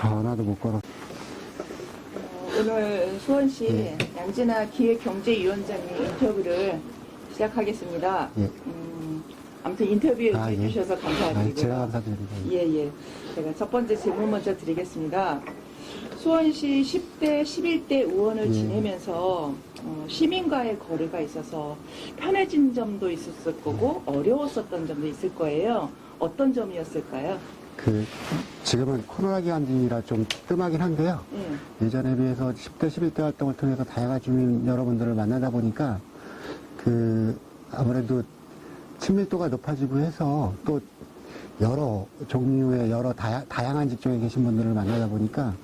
전화도 못 걸어. 오늘 수원시 양진아 기획경제위원장님 인터뷰를 시작하겠습니다. 아무튼 인터뷰에 해주셔서 감사드리고요. 제가 감사드립니다. 예. 제가 첫 번째 질문 먼저 드리겠습니다. 수원시 10대, 11대 의원을 지내면서 시민과의 거래가 있어서 편해진 점도 있었을 거고 어려웠었던 점도 있을 거예요. 어떤 점이었을까요? 지금은 코로나 기간이라 좀 뜸하긴 한데요. 예전에 비해서 10대, 11대 활동을 통해서 다양한 주민 여러분들을 만나다 보니까 아무래도 친밀도가 높아지고 해서 또 여러 종류의 다양한 직종에 계신 분들을 만나다 보니까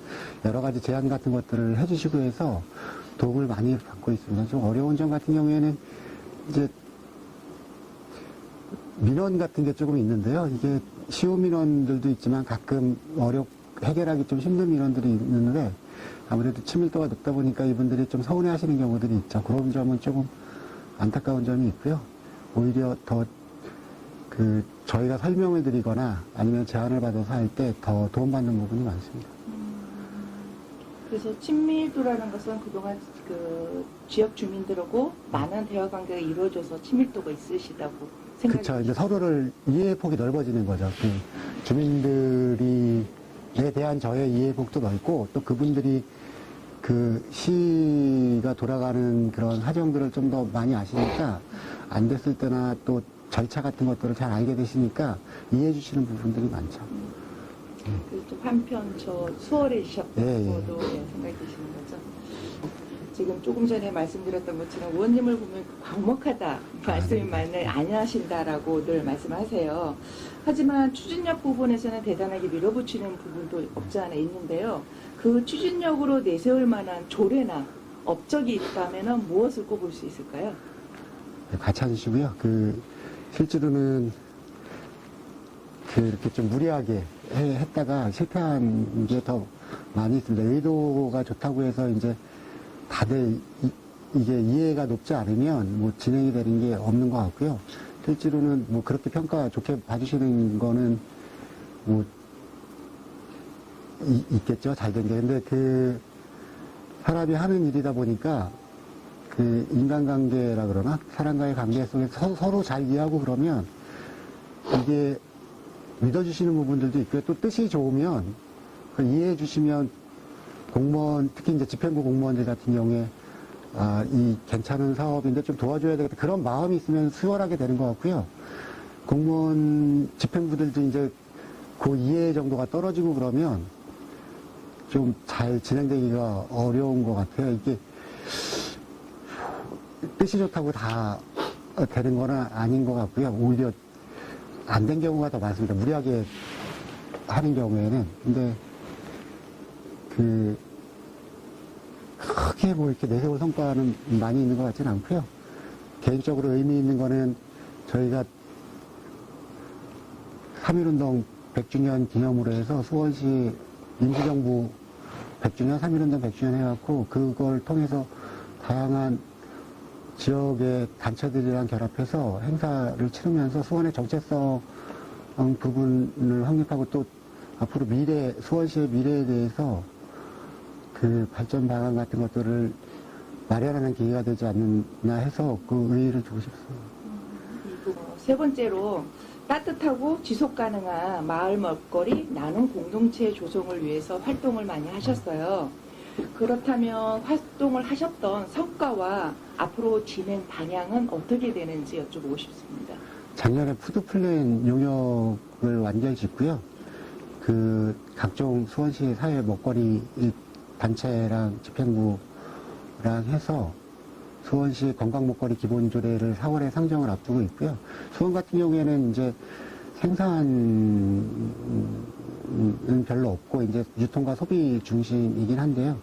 여러 가지 제안 같은 것들을 해주시고 해서 도움을 많이 받고 있습니다. 좀 어려운 점 같은 경우에는 이제 민원 같은 게 조금 있는데요. 이게 쉬운 민원들도 있지만 가끔 해결하기 좀 힘든 민원들이 있는데 아무래도 친밀도가 높다 보니까 이분들이 좀 서운해 하시는 경우들이 있죠. 그런 점은 조금 안타까운 점이 있고요. 오히려 더 저희가 설명을 드리거나 아니면 제안을 받아서 할 때 더 도움받는 부분이 많습니다. 그래서 친밀도라는 것은 그동안 지역 주민들하고 많은 대화 관계가 이루어져서 친밀도가 있으시다고 생각이 그렇죠. 이제 서로를 이해의 폭이 넓어지는 거죠. 주민들에 대한 저의 이해의 폭도 넓고 또 그분들이 시가 돌아가는 그런 사정들을 좀 더 많이 아시니까 안 됐을 때나 또 절차 같은 것들을 잘 알게 되시니까 이해해 주시는 부분들이 많죠. 또 한편 수월해지셨다고도 생각이 드시는 거죠. 지금 조금 전에 말씀드렸던 것처럼 의원님을 보면 광목하다 말씀이 많이 안 하신다라고 늘 말씀하세요. 하지만 추진력 부분에서는 대단하게 밀어붙이는 부분도 없지 않아 있는데요. 그 추진력으로 내세울 만한 조례나 업적이 있다면 무엇을 꼽을 수 있을까요? 같이 해주시고요. 실제로는 이렇게 좀 무리하게 했다가 실패한 게 더 많이 있습니다. 의도가 좋다고 해서 이제 다들 이게 이해가 높지 않으면 뭐 진행이 되는 게 없는 것 같고요. 실제로는 뭐 그렇게 평가 좋게 봐주시는 거는 뭐 있겠죠. 잘 된 게. 근데 사람이 하는 일이다 보니까 인간관계라 그러나 사람과의 관계 속에서 서로 잘 이해하고 그러면 이게 믿어주시는 부분들도 있고요. 또 뜻이 좋으면 이해해 주시면 공무원, 특히 이제 집행부 공무원들 같은 경우에 이 괜찮은 사업인데 좀 도와줘야 되겠다. 그런 마음이 있으면 수월하게 되는 것 같고요. 공무원 집행부들도 이제 그 이해 정도가 떨어지고 그러면 좀 잘 진행되기가 어려운 것 같아요. 이게 뜻이 좋다고 다 되는 건 아닌 것 같고요. 오히려 안 된 경우가 더 많습니다. 무리하게 하는 경우에는. 근데 크게 뭐 이렇게 내세울 성과는 많이 있는 것 같지는 않고요. 개인적으로 의미 있는 거는 저희가 3.1운동 100주년 기념으로 해서 수원시 임시정부 100주년, 3.1운동 100주년 해갖고 그걸 통해서 다양한 지역의 단체들이랑 결합해서 행사를 치르면서 수원의 정체성 부분을 확립하고 또 앞으로 수원시의 미래에 대해서 발전 방안 같은 것들을 마련하는 기회가 되지 않나 해서 그 의의를 두고 싶습니다. 세 번째로 따뜻하고 지속 가능한 마을 먹거리 나눔 공동체 조성을 위해서 활동을 많이 하셨어요. 그렇다면 활동을 하셨던 성과와 앞으로 진행 방향은 어떻게 되는지 여쭤보고 싶습니다. 작년에 푸드플랜 용역을 완전히 짓고요. 각종 수원시 사회 먹거리 단체랑 집행부랑 해서 수원시 건강 먹거리 기본 조례를 4월에 상정을 앞두고 있고요. 수원 같은 경우에는 이제 생산은 별로 없고 이제 유통과 소비 중심이긴 한데요.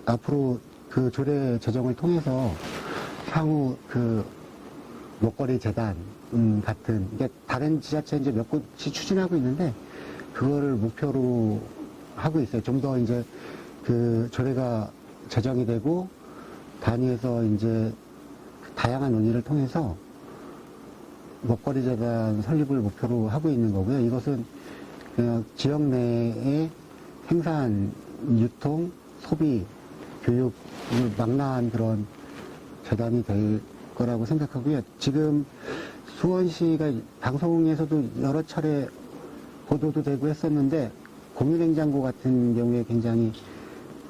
앞으로 조례 제정을 통해서 향후 먹거리 재단 같은 이게 다른 지자체 이제 몇 곳이 추진하고 있는데 그거를 목표로 하고 있어요. 좀 더 이제 조례가 제정이 되고 단위에서 이제 다양한 논의를 통해서 먹거리 재단 설립을 목표로 하고 있는 거고요. 이것은 그냥 지역 내의 생산, 유통, 소비, 교육을 망라한 그런 재단이 될 거라고 생각하고요. 지금 수원시가 방송에서도 여러 차례 보도도 되고 했었는데 공유냉장고 같은 경우에 굉장히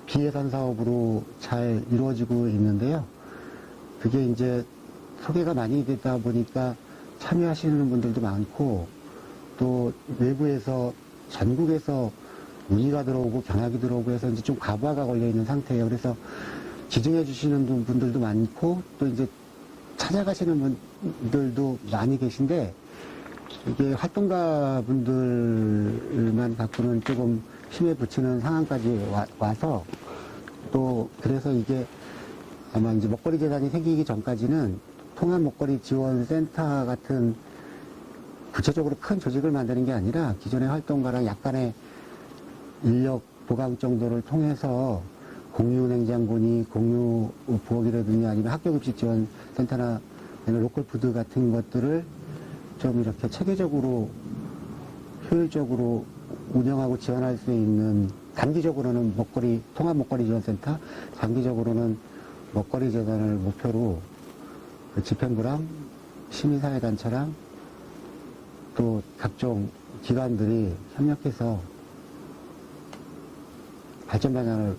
비예산 사업으로 잘 이루어지고 있는데요. 그게 이제 소개가 많이 되다 보니까 참여하시는 분들도 많고 또 외부에서 전국에서 문의가 들어오고 경약이 들어오고 해서 이제 좀 과부하가 걸려 있는 상태예요. 그래서 지정해 주시는 분들도 많고 또 이제 찾아가시는 분들도 많이 계신데 이게 활동가 분들만 갖고는 조금 힘에 부치는 상황까지 와서 또 그래서 이게 아마 이제 먹거리 재단이 생기기 전까지는 통합 먹거리 지원 센터 같은 구체적으로 큰 조직을 만드는 게 아니라 기존의 활동가랑 약간의 인력 보강 정도를 통해서 공유 냉장고니 공유 부엌이라든지 아니면 학교급식 지원 센터나 로컬 푸드 같은 것들을 좀 이렇게 체계적으로 효율적으로 운영하고 지원할 수 있는 단기적으로는 통합 먹거리 지원센터, 장기적으로는 먹거리 재단을 목표로 그 집행부랑 시민사회단체랑 또 각종 기관들이 협력해서 발전 방향을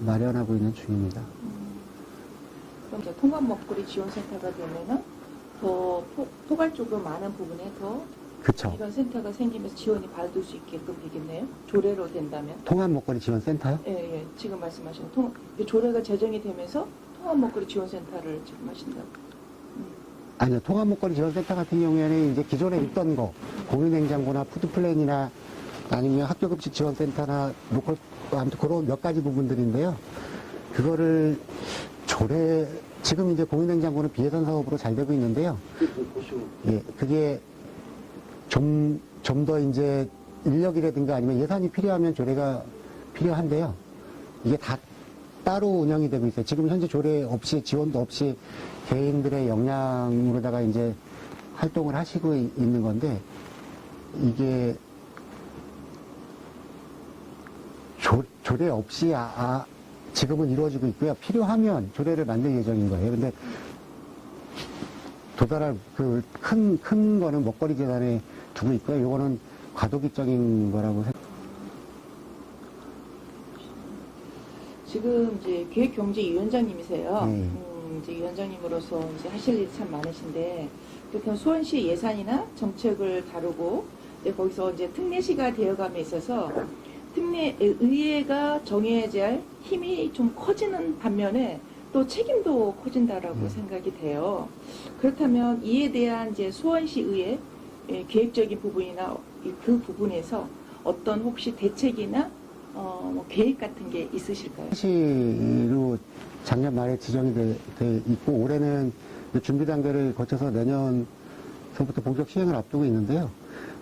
마련하고 있는 중입니다. 그럼 이제 통합 먹거리 지원센터가 되면은 더 포괄적으로 많은 부분에 더 그쵸. 이런 센터가 생기면서 지원이 받을 수 있게끔 되겠네요. 조례로 된다면. 통합 먹거리 지원센터요? 예, 예. 지금 말씀하신 조례가 제정이 되면서 통합 먹거리 지원센터를 지금 하신다고. 아니요. 통합 먹거리 지원센터 같은 경우에는 이제 기존에 있던 거, 공유냉장고나 푸드플랜이나 아니면 학교급식 지원센터나 로컬, 아무튼 그런 몇 가지 부분들인데요. 그거를 지금 이제 공유냉장고는 비예산 사업으로 잘 되고 있는데요. 예, 그게 좀 더 이제 인력이라든가 아니면 예산이 필요하면 조례가 필요한데요. 이게 다 따로 운영이 되고 있어요. 지금 현재 조례 없이 지원도 없이 개인들의 역량으로다가 이제 활동을 하시고 있는 건데 이게 조례 없이 지금은 이루어지고 있고요. 필요하면 조례를 만들 예정인 거예요. 근데 도달할 그 큰 거는 먹거리 재단에 두고 있고요. 요거는 과도기적인 거라고 생각합니다. 지금 이제 기획경제위원장님이세요. 네. 이제 위원장님으로서 이제 하실 일이 참 많으신데, 그렇게 수원시 예산이나 정책을 다루고, 이제 거기서 이제 특례시가 되어감에 있어서 의회가 정해야 할 힘이 좀 커지는 반면에 또 책임도 커진다라고 생각이 돼요. 그렇다면 이에 대한 이제 수원시 의회 계획적인 부분이나 그 부분에서 어떤 혹시 대책이나 뭐 계획 같은 게 있으실까요? 시로 작년 말에 지정이 돼 있고 올해는 준비 단계를 거쳐서 내년서부터 본격 시행을 앞두고 있는데요.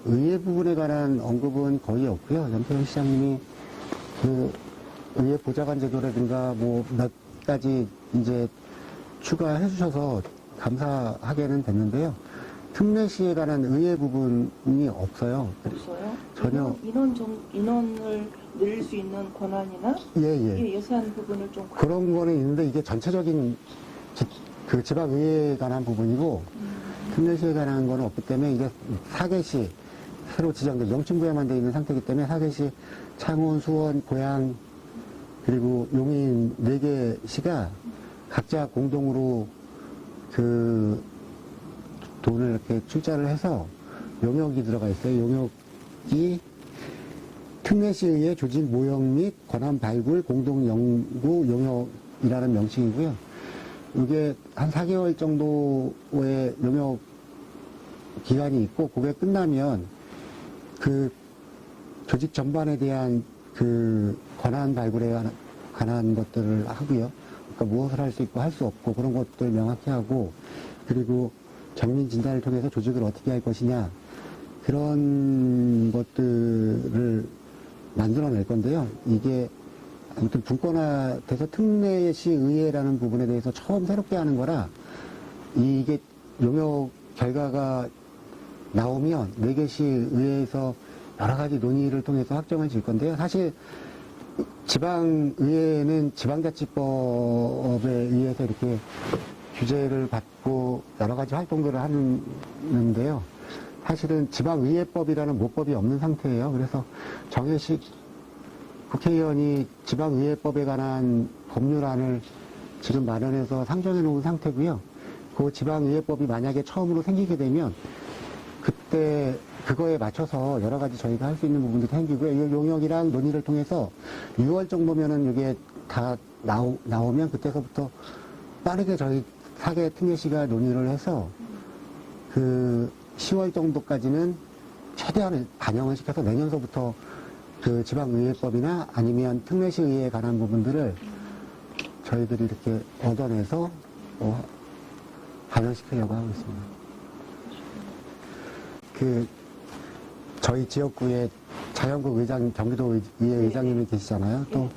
의회 부분에 관한 언급은 거의 없고요. 염태현 시장님이 그 의회 보좌관 제도라든가 뭐 몇 가지 이제 추가해 주셔서 감사하게는 됐는데요. 특례시에 관한 의회 부분이 없어요. 없어요? 전혀. 인원을 늘릴 수 있는 권한이나 예. 예산 부분을 좀 그런 거는 있는데 이게 전체적인 그 지방의회에 관한 부분이고 특례시에 관한 거는 없기 때문에 이게 4개시 새로 지정된 명칭부여만 되어 있는 상태이기 때문에 4개시 창원, 수원, 고양 그리고 용인 4개 시가 각자 공동으로 그 돈을 이렇게 출자를 해서 용역이 들어가 있어요. 용역이 특례시의회 조직 모형 및 권한 발굴 공동 연구 용역이라는 명칭이고요. 이게 한 4개월 정도의 용역 기간이 있고 그게 끝나면 그 조직 전반에 대한 그 권한 발굴에 관한 것들을 하고요. 그러니까 무엇을 할 수 있고 할 수 없고 그런 것들 명확히 하고 그리고 경민 진단을 통해서 조직을 어떻게 할 것이냐 그런 것들을 만들어낼 건데요. 이게 아무튼 분권화돼서 특례시 의회라는 부분에 대해서 처음 새롭게 하는 거라 이게 용역 결과가 나오면 4개시 의회에서 여러 가지 논의를 통해서 확정을 지을 건데요. 사실 지방의회는 지방자치법에 의해서 이렇게 규제를 받고 여러 가지 활동들을 하는데요. 사실은 지방의회법이라는 모법이 없는 상태예요. 그래서 정혜식 국회의원이 지방의회법에 관한 법률안을 지금 마련해서 상정해 놓은 상태고요. 그 지방의회법이 만약에 처음으로 생기게 되면 그때 그거에 맞춰서 여러 가지 저희가 할 수 있는 부분들이 생기고요. 이 용역이랑 논의를 통해서 6월 정도면은 이게 다 나오면 그때서부터 빠르게 저희 사개 특례시가 논의를 해서 그 10월 정도까지는 최대한 반영을 시켜서 내년서부터 그 지방의회법이나 아니면 특례시의회에 관한 부분들을 저희들이 이렇게 얻어내서 반영시키려고 하고 있습니다. 그 저희 지역구에 자영국 의장, 경기도 의회 의장님이 계시잖아요. 또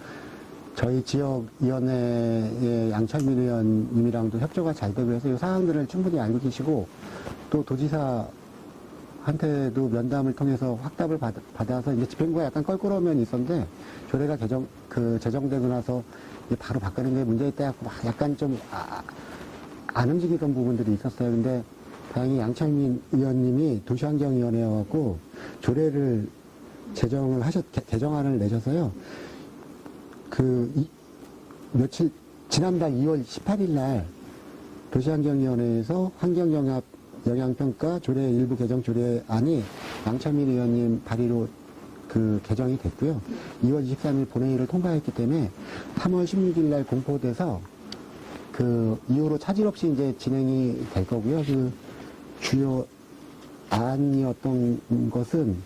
저희 지역위원회의 양철민 의원님이랑도 협조가 잘 되고 해서 이 사항들을 충분히 알고 계시고 또 도지사한테도 면담을 통해서 확답을 받아서 이제 집행부가 약간 껄끄러운 면이 있었는데 조례가 제정되고 나서 이제 바로 바꾸는 게 문제 있다 해갖고 막 약간 좀 안 움직이던 부분들이 있었어요. 근데 다행히 양철민 의원님이 도시환경위원회여갖고 조례를 개정안을 내셔서요. 지난달 2월 18일 날 도시환경위원회에서 환경영향평가 조례 일부 개정 조례안이 양철민 의원님 발의로 개정이 됐고요. 2월 23일 본회의를 통과했기 때문에 3월 16일 날 공포돼서 그 이후로 차질 없이 이제 진행이 될 거고요. 그 주요 안이었던 것은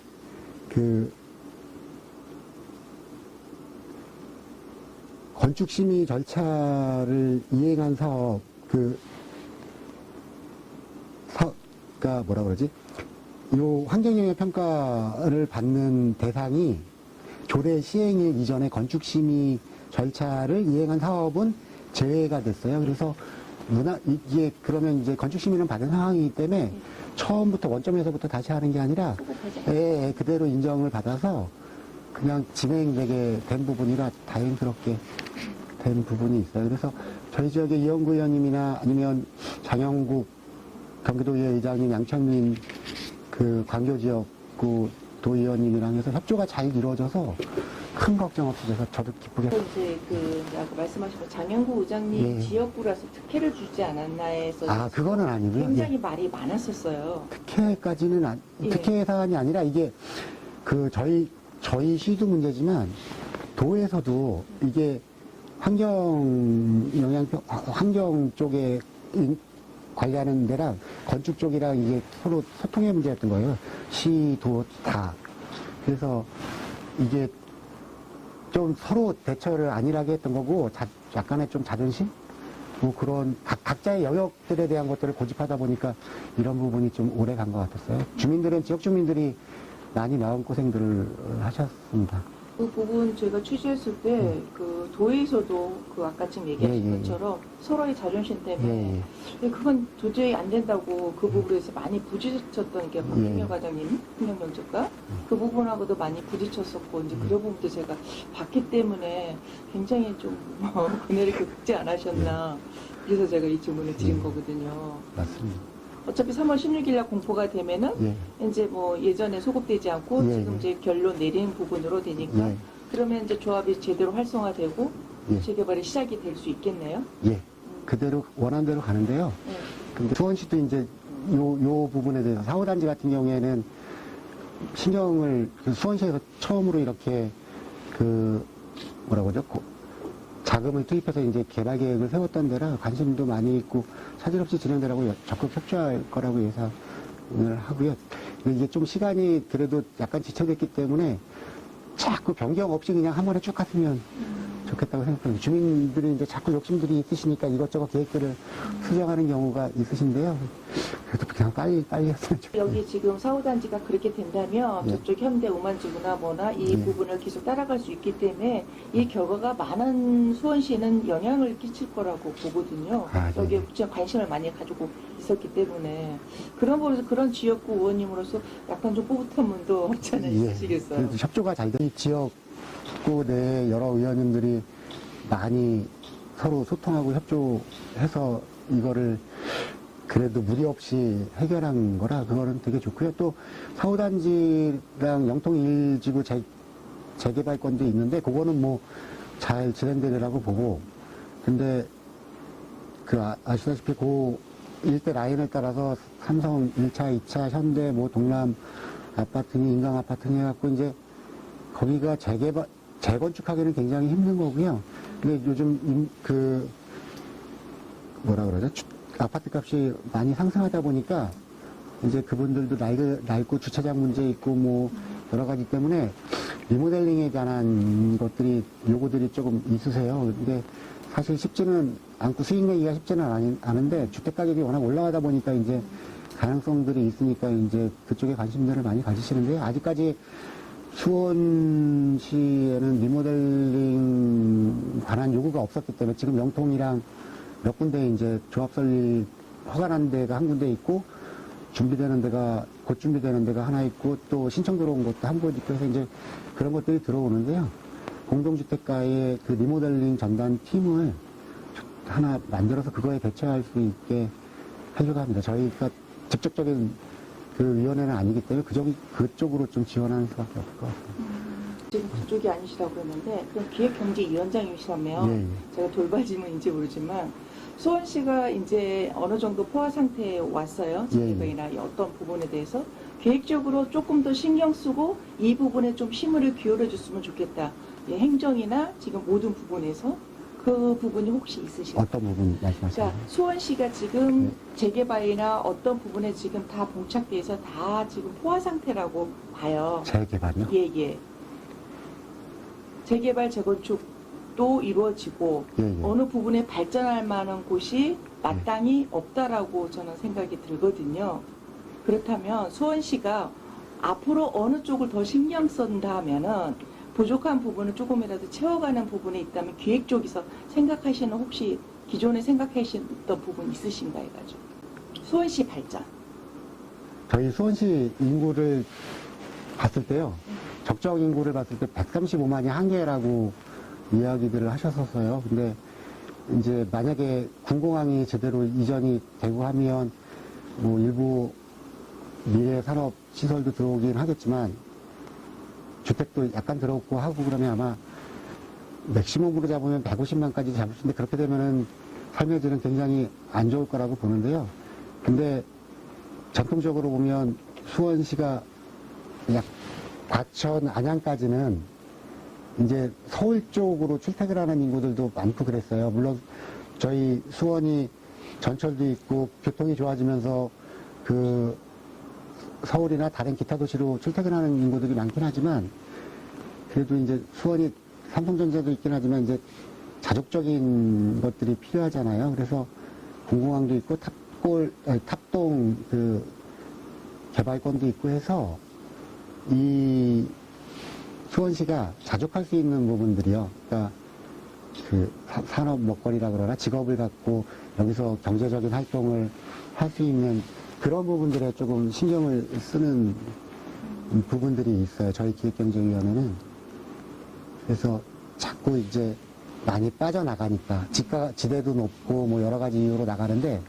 건축심의 절차를 이행한 사업, 그니까 뭐라 그러지? 요 환경영향 평가를 받는 대상이 조례 시행일 이전에 건축심의 절차를 이행한 사업은 제외가 됐어요. 그래서 이게 그러면 이제 건축심의는 받은 상황이기 때문에 처음부터 원점에서부터 다시 하는 게 아니라 그대로 인정을 받아서 그냥 진행되게 된 부분이라 다행스럽게 된 부분이 있어요. 그래서 저희 지역의 이영구 의원님이나 아니면 장영국 경기도의회 의장님, 양철민 광교지역구 도의원님이랑 해서 협조가 잘 이루어져서 큰 걱정 없이 돼서 저도 기쁘게. 이제 아까 말씀하신 장영구 의장님 지역구라서 특혜를 주지 않았나 해서. 그거는 아니고요. 굉장히 말이 많았었어요. 특혜까지는 특혜 사안이 아니라 이게 저희 시도 문제지만 도에서도 이게 환경 쪽에 관리하는 데랑 건축 쪽이랑 이게 서로 소통의 문제였던 거예요. 시, 도 다. 그래서 이게 좀 서로 대처를 안일하게 했던 거고 약간의 좀 자존심? 뭐 그런 각자의 영역들에 대한 것들을 고집하다 보니까 이런 부분이 좀 오래 간 것 같았어요. 지역 주민들이 많이 마음고생들을 하셨습니다. 그 부분 저희가 취재했을 때 도에서도 아까 지금 얘기하신 것처럼 서로의 자존심 때문에 그건 도저히 안 된다고 그 부분에서 많이 부딪혔던 게 박준열 과장님 환경면접과 그 부분하고도 많이 부딪혔었고 이제 그런 부분도 제가 봤기 때문에 굉장히 좀 그날이 극지 않으셨나 그래서 제가 이 질문을 드린 거거든요. 맞습니다. 어차피 3월 16일 날 공포가 되면은 이제 뭐 예전에 소급되지 않고 지금 이제 결론 내리는 부분으로 되니까 그러면 이제 조합이 제대로 활성화되고 재개발이 시작이 될 수 있겠네요. 그대로 원안대로 가는데요. 근데 수원시도 이제 요 부분에 대해서 사후단지 같은 경우에는 신경을 수원시에서 처음으로 이렇게 뭐라고 그러죠? 자금을 투입해서 이제 개발 계획을 세웠던 데라 관심도 많이 있고 차질 없이 진행되라고 적극 협조할 거라고 예상을 하고요. 이게 좀 시간이 그래도 약간 지체됐기 때문에 자꾸 변경 없이 그냥 한 번에 쭉 갔으면 좋겠다고 생각합니다. 주민들이 이제 자꾸 욕심들이 있으시니까 이것저것 계획들을 수정하는 경우가 있으신데요. 그래도 그냥 빨리 했으면 좋겠어요. 여기 지금 사후단지가 그렇게 된다면 네. 저쪽 현대 우만지구나 뭐나 이 네. 부분을 계속 따라갈 수 있기 때문에 이 결과가 많은 수원시는 영향을 끼칠 거라고 보거든요. 아, 네. 여기에 진짜 관심을 많이 가지고 있었기 때문에 그런 부분에서 그런 지역구 의원님으로서 약간 좀 뿌듯한 면도 없지 않아 있으시겠어요. 그래도 협조가 잘 된 지역구 내 여러 의원님들이 많이 서로 소통하고 협조해서 이거를 그래도 무리 없이 해결한 거라 그거는 되게 좋고요. 또 사후단지랑 영통 1지구 재개발권도 있는데 그거는 뭐 잘 진행되리라고 보고 근데 그 아시다시피 그 일대 라인을 따라서 삼성 1차, 2차, 현대, 뭐 동남 아파트니 인강 아파트니 해갖고 이제 거기가 재건축하기는 굉장히 힘든 거고요. 근데 요즘 뭐라 그러죠? 아파트 값이 많이 상승하다 보니까 이제 그분들도 낡고 주차장 문제 있고 뭐 여러 가지 때문에 리모델링에 관한 요구들이 조금 있으세요. 근데 사실 쉽지는 않고 수익 내기가 쉽지는 않은데 주택 가격이 워낙 올라가다 보니까 이제 가능성들이 있으니까 이제 그쪽에 관심들을 많이 가지시는데요. 아직까지 수원시에는 리모델링 관한 요구가 없었기 때문에 지금 영통이랑 몇 군데 이제 조합 설립 허가난 데가 한 군데 있고 곧 준비되는 데가 하나 있고 또 신청 들어온 것도 한 곳 있고 해서 이제 그런 것들이 들어오는데요. 공동주택가의 그 리모델링 전담 팀을 하나 만들어서 그거에 대처할 수 있게 하려고 합니다. 저희가 직접적인 그 위원회는 아니기 때문에 그쪽으로 좀 지원하는 수밖에 없을 것 같습니다. 지금 그쪽이 아니시라고 그랬는데 그럼 기획경제위원장이시라면 예, 예. 제가 돌발 질문인지 모르지만 수원시가 이제 어느 정도 포화 상태에 왔어요. 재개발이나 어떤 부분에 대해서 계획적으로 조금 더 신경 쓰고 이 부분에 좀 힘을 기울여 줬으면 좋겠다. 예, 행정이나 지금 모든 부분에서 그 부분이 혹시 있으실까요? 어떤 부분 말씀하시나요? 자, 수원시가 지금 네. 재개발이나 어떤 부분에 지금 다 봉착돼서 다 지금 포화 상태라고 봐요. 재개발이요? 예, 예. 재개발, 재건축도 이루어지고 예, 예. 어느 부분에 발전할 만한 곳이 마땅히 없다라고 저는 생각이 들거든요. 그렇다면 수원시가 앞으로 어느 쪽을 더 신경 쓴다 하면은 부족한 부분을 조금이라도 채워가는 부분이 있다면 기획 쪽에서 생각하시는 혹시 기존에 생각하셨던 부분 있으신가 해가지고 수원시 발전. 저희 수원시 인구를 봤을 때요. 적정 인구를 봤을 때 135만이 한계라고 이야기들을 하셨었어요. 근데 이제 만약에 군공항이 제대로 이전이 되고 하면 뭐 일부 미래 산업 시설도 들어오긴 하겠지만 주택도 약간 들어오고 하고 그러면 아마 맥시멈으로 잡으면 150만까지 잡을 수 있는데 그렇게 되면은 삶의 질은 굉장히 안 좋을 거라고 보는데요. 근데 전통적으로 보면 수원시가 약 과천, 안양까지는 이제 서울 쪽으로 출퇴근 하는 인구들도 많고 그랬어요. 물론 저희 수원이 전철도 있고 교통이 좋아지면서 그 서울이나 다른 기타 도시로 출퇴근하는 인구들이 많긴 하지만 그래도 이제 수원이 삼성전자도 있긴 하지만 이제 자족적인 것들이 필요하잖아요. 그래서 공공항도 있고 탑동 그 개발권도 있고 해서 이 수원시가 자족할 수 있는 부분들이요. 그러니까 그 산업 먹거리라 그러나 직업을 갖고 여기서 경제적인 활동을 할 수 있는 그런 부분들에 조금 신경을 쓰는 부분들이 있어요. 저희 기획경제위원회는. 그래서 자꾸 이제 많이 빠져나가니까 지대도 높고 뭐 여러 가지 이유로 나가는데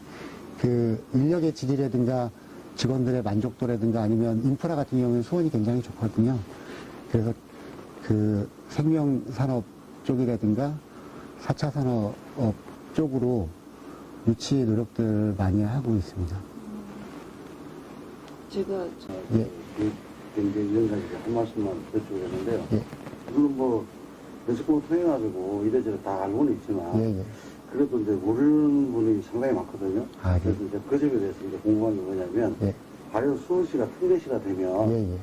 그 인력의 질이라든가 직원들의 만족도라든가 아니면 인프라 같은 경우는 수원이 굉장히 좋거든요. 그래서 그 생명산업 쪽이라든가 4차 산업 쪽으로 유치 노력들을 많이 하고 있습니다. 제가 예. 경제위원장님께 한 말씀만 여쭤보겠는데요. 예. 물론 뭐 연습공을 통해가지고 이래저래 다 알고는 있지만 예, 예. 그래도 이제 모르는 분이 상당히 많거든요. 아, 예. 그래서 이제 그 점에 대해서 이제 궁금한 게 뭐냐면 예. 과연 수원시가 특례시가 되면 예, 예.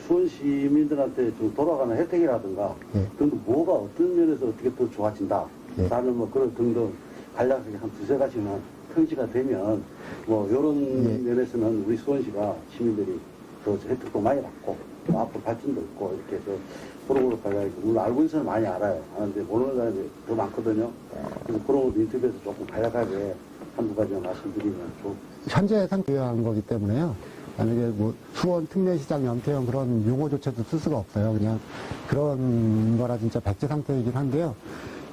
수원 시민들한테 좀 돌아가는 혜택이라든가 예. 등등 뭐가 어떤 면에서 어떻게 더 좋아진다. 예. 라는 뭐 그런 등등 간략하게 한 두세 가지만 평시가 되면 뭐 이런 예. 면에서는 우리 수원시가 시민들이 더 혜택도 많이 받고 또 앞으로 발전도 있고 이렇게 해서 그런 걸로 가지고 물론 알고 있어는 많이 알아요. 아는데 모르는 사람이 더 많거든요. 그래서 그런 것도 인터뷰에서 조금 간략하게 한두 가지만 말씀드리면 좀 현재 상태에 한 거기 때문에요. 만약에 뭐 수원 특례시장 연태형 그런 용어조차도 쓸 수가 없어요. 그냥 그런 거라 진짜 백지 상태이긴 한데요.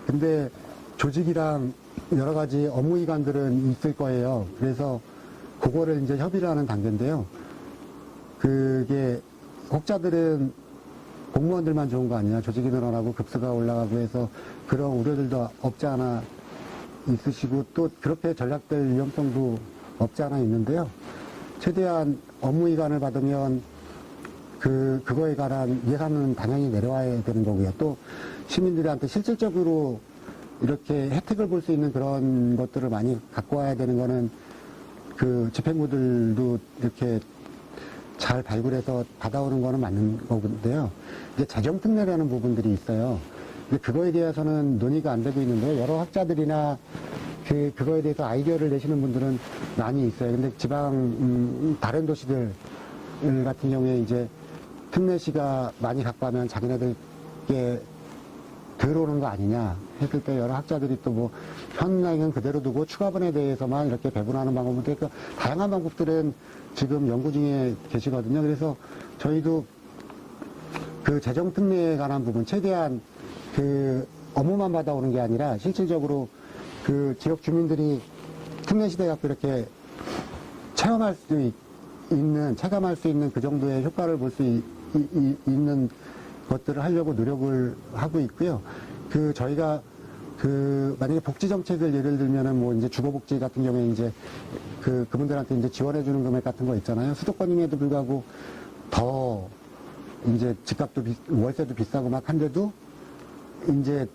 근데 조직이랑 여러 가지 업무 이관들은 있을 거예요. 그래서 그거를 이제 협의를 하는 단계인데요. 그게 혹자들은 공무원들만 좋은 거 아니냐. 조직이 늘어나고 급수가 올라가고 해서 그런 우려들도 없지 않아 있으시고 또 그렇게 전략될 위험성도 없지 않아 있는데요. 최대한 업무 이관을 받으면 그거에 관한 예산은 당연히 내려와야 되는 거고요. 또 시민들한테 실질적으로 이렇게 혜택을 볼 수 있는 그런 것들을 많이 갖고 와야 되는 거는 그 집행부들도 이렇게 잘 발굴해서 받아오는 거는 맞는 거인데요. 이제 재정특례라는 부분들이 있어요. 근데 그거에 대해서는 논의가 안 되고 있는데 여러 학자들이나 그거에 대해서 아이디어를 내시는 분들은 많이 있어요. 근데 지방, 다른 도시들 같은 경우에 이제 특례시가 많이 갖고 하면 자기네들께 덜 오는 거 아니냐 했을 때 여러 학자들이 또 뭐 현행은 그대로 두고 추가분에 대해서만 이렇게 배분하는 방법을 그러니까 다양한 방법들은 지금 연구 중에 계시거든요. 그래서 저희도 그 재정특례에 관한 부분 최대한 그 업무만 받아오는 게 아니라 실질적으로 그 지역 주민들이 특례시대 갖고 이렇게 체험할 수 있는, 체감할 수 있는 그 정도의 효과를 볼 수 있는 것들을 하려고 노력을 하고 있고요. 저희가 만약에 복지 정책을 예를 들면은 뭐 이제 주거복지 같은 경우에 이제 그분들한테 이제 지원해주는 금액 같은 거 있잖아요. 수도권임에도 불구하고 더 이제 집값도 월세도 비싸고 막 한데도 이제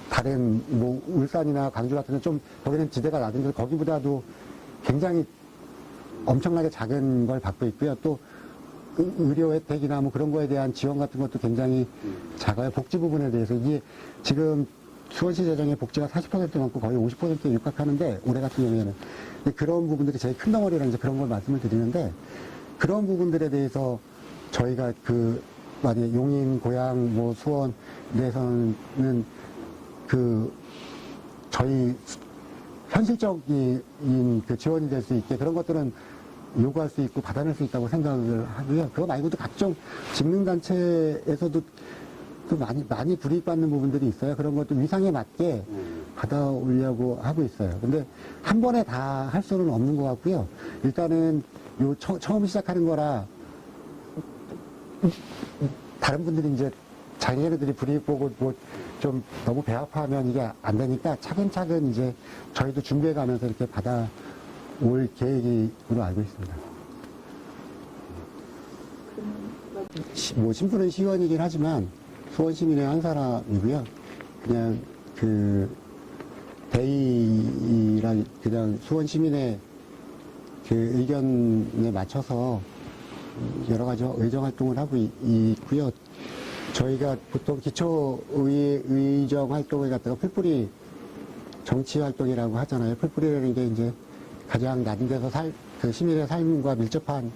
다른 뭐 울산이나 광주 같은 데 좀 거기는 지대가 낮은데 거기보다도 굉장히 엄청나게 작은 걸 받고 있고요. 또 의료 혜택이나 뭐 그런 거에 대한 지원 같은 것도 굉장히 작아요. 복지 부분에 대해서 이게 지금 수원시 재정의 복지가 40% 넘고 거의 50%에 육박하는데 올해 같은 경우에는 근데 그런 부분들이 제일 큰 덩어리라 이제 그런 걸 말씀을 드리는데 그런 부분들에 대해서 저희가 만약 용인, 고양, 뭐 수원 내에서는 저희 현실적인 그 지원이 될 수 있게 그런 것들은 요구할 수 있고 받아낼 수 있다고 생각을 하고요. 그거 말고도 각종 직능단체에서도 또 많이 불이익받는 부분들이 있어요. 그런 것도 위상에 맞게 받아오려고 하고 있어요. 근데 한 번에 다 할 수는 없는 것 같고요. 일단은 처음 시작하는 거라 다른 분들이 이제 자기네들이 불이익 보고 뭐 좀 너무 배 아파하면 이게 안 되니까 차근차근 이제 저희도 준비해 가면서 이렇게 받아올 계획으로 알고 있습니다. 뭐 신분은 시의원이긴 하지만 수원 시민의 한 사람이고요. 그냥 대의랑 그냥 수원 시민의 의견에 맞춰서 여러 가지 의정 활동을 하고 있고요. 저희가 보통 기초의정 활동을 갖다가 풀뿌리 정치 활동이라고 하잖아요. 풀뿌리라는 게 이제 가장 낮은 데서 시민의 삶과 밀접한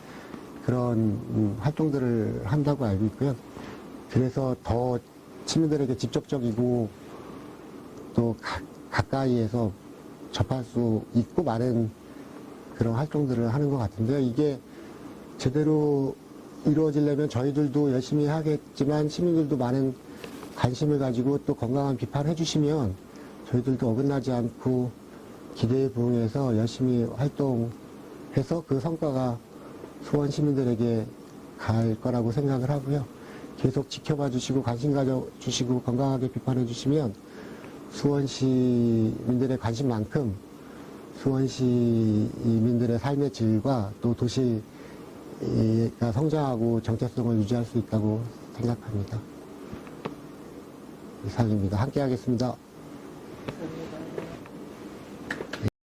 그런 활동들을 한다고 알고 있고요. 그래서 더 시민들에게 직접적이고 또 가까이에서 접할 수 있고 많은 그런 활동들을 하는 것 같은데요. 이게 제대로 이루어지려면 저희들도 열심히 하겠지만 시민들도 많은 관심을 가지고 또 건강한 비판을 해주시면 저희들도 어긋나지 않고 기대에 부응해서 열심히 활동해서 그 성과가 수원 시민들에게 갈 거라고 생각을 하고요. 계속 지켜봐 주시고 관심 가져주시고 건강하게 비판해 주시면 수원시민들의 관심만큼 수원시민들의 삶의 질과 또 도시가 성장하고 정체성을 유지할 수 있다고 생각합니다. 이상입니다. 함께 하겠습니다. 감사합니다.